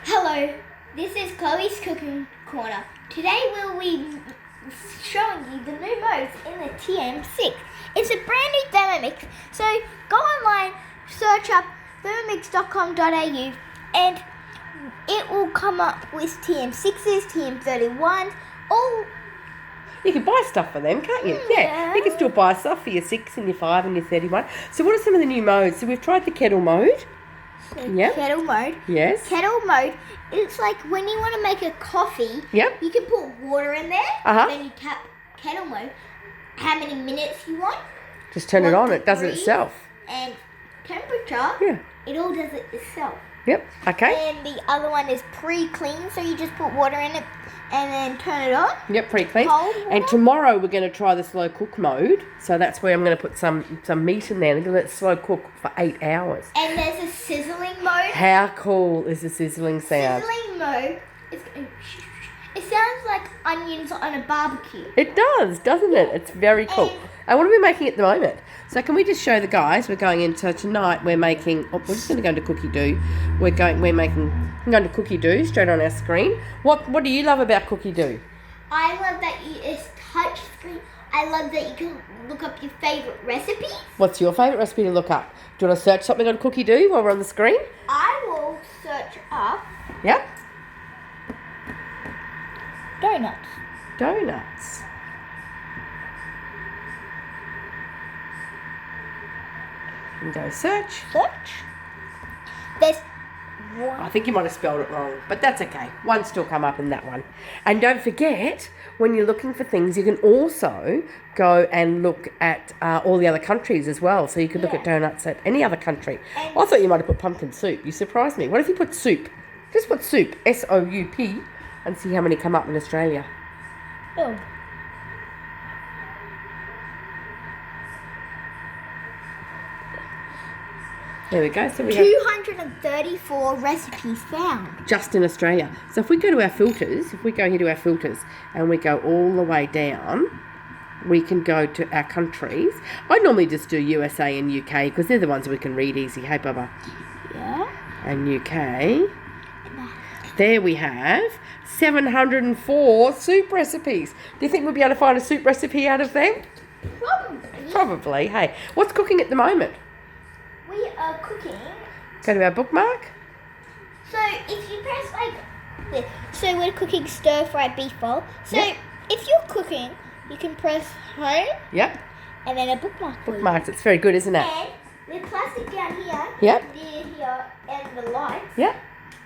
Hello, this is Chloe's Cooking Corner. Today we'll be showing you the new modes in the TM6. It's a brand new Thermomix, so go online, search up thermomix.com.au and it will come up with TM6s, TM31s, all. You can buy stuff for them, can't you? Yeah. You can still buy stuff for your 6 and your 5 and your 31. So what are some of the new modes? So we've tried the kettle mode. Yep. Kettle mode. Yes. Kettle mode, it's like when you want to make a coffee, Yep. you can put water in there, Uh-huh. then you tap kettle mode, how many minutes you want, Just turn it 1 on, to it does it 3, itself. and temperature, Yeah. it all does it itself. Yep. Okay. And the other one is pre-clean, so you just put water in it and then turn it on. Yep, pretty clean. Cold And water? tomorrow we're going to try the slow cook mode. So that's where I'm going to put some meat in there and let it slow cook for 8 hours. And there's a sizzling mode. How cool is the sizzling sound? Sizzling mode is, it sounds like onions on a barbecue. It does, doesn't it? It's very cool. And what are we making at the moment? So can we just show the guys? We're going into tonight. We're making. Oh, we're just going to go into Cookie Doo. We're going to Cookie Doo straight on our screen. What do you love about Cookie Doo? I love that it's touch screen. I love that you can look up your favorite recipes. What's your favourite recipe to look up? Do you want to search something on Cookie Doo while we're on the screen? I will search up Yep. donuts. Donuts. And go search. There's I one. think you might have spelled it wrong, but that's okay. One still come up in that one. And don't forget, when you're looking for things, you can also go and look at all the other countries as well. So you can look at donuts at any other country. And- I thought you might have put pumpkin soup. You surprised me. What if you put soup? Just put soup, S-O-U-P, and see how many come up in Australia. Oh. There we go. So we have 234 recipes found. just in Australia. So if we go to our filters, if we go here to our filters and we go all the way down, we can go to our countries. I normally just do USA and UK because they're the ones we can read easy. Hey, Bubba. Yeah. And UK. There we have 704 soup recipes. Do you think we'll be able to find a soup recipe out of them? Probably. Probably. Hey, what's cooking at the moment? We are cooking. Go to our bookmark. So if you press like this, so we're cooking stir-fried beef bowl. So Yep. if you're cooking, you can press home Yep. and then a bookmark. for you. Bookmarks. It's very good, isn't it? And the plastic down here, Yep. near here, and the lights, Yep.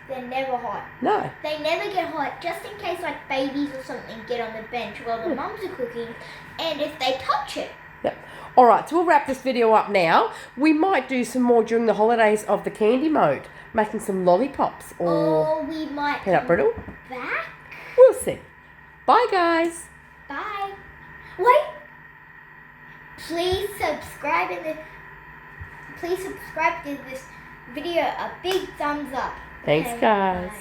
they're never hot. No. They never get hot, just in case like babies or something get on the bench while the mums are cooking, and if they touch it. Yep. All right, so we'll wrap this video up now. We might do some more during the holidays of the candy mode, making some lollipops or Or we might peanut come brittle. back. We'll see. Bye, guys. Bye. Wait. Please subscribe to this video a big thumbs up. Thanks, Okay, guys. bye.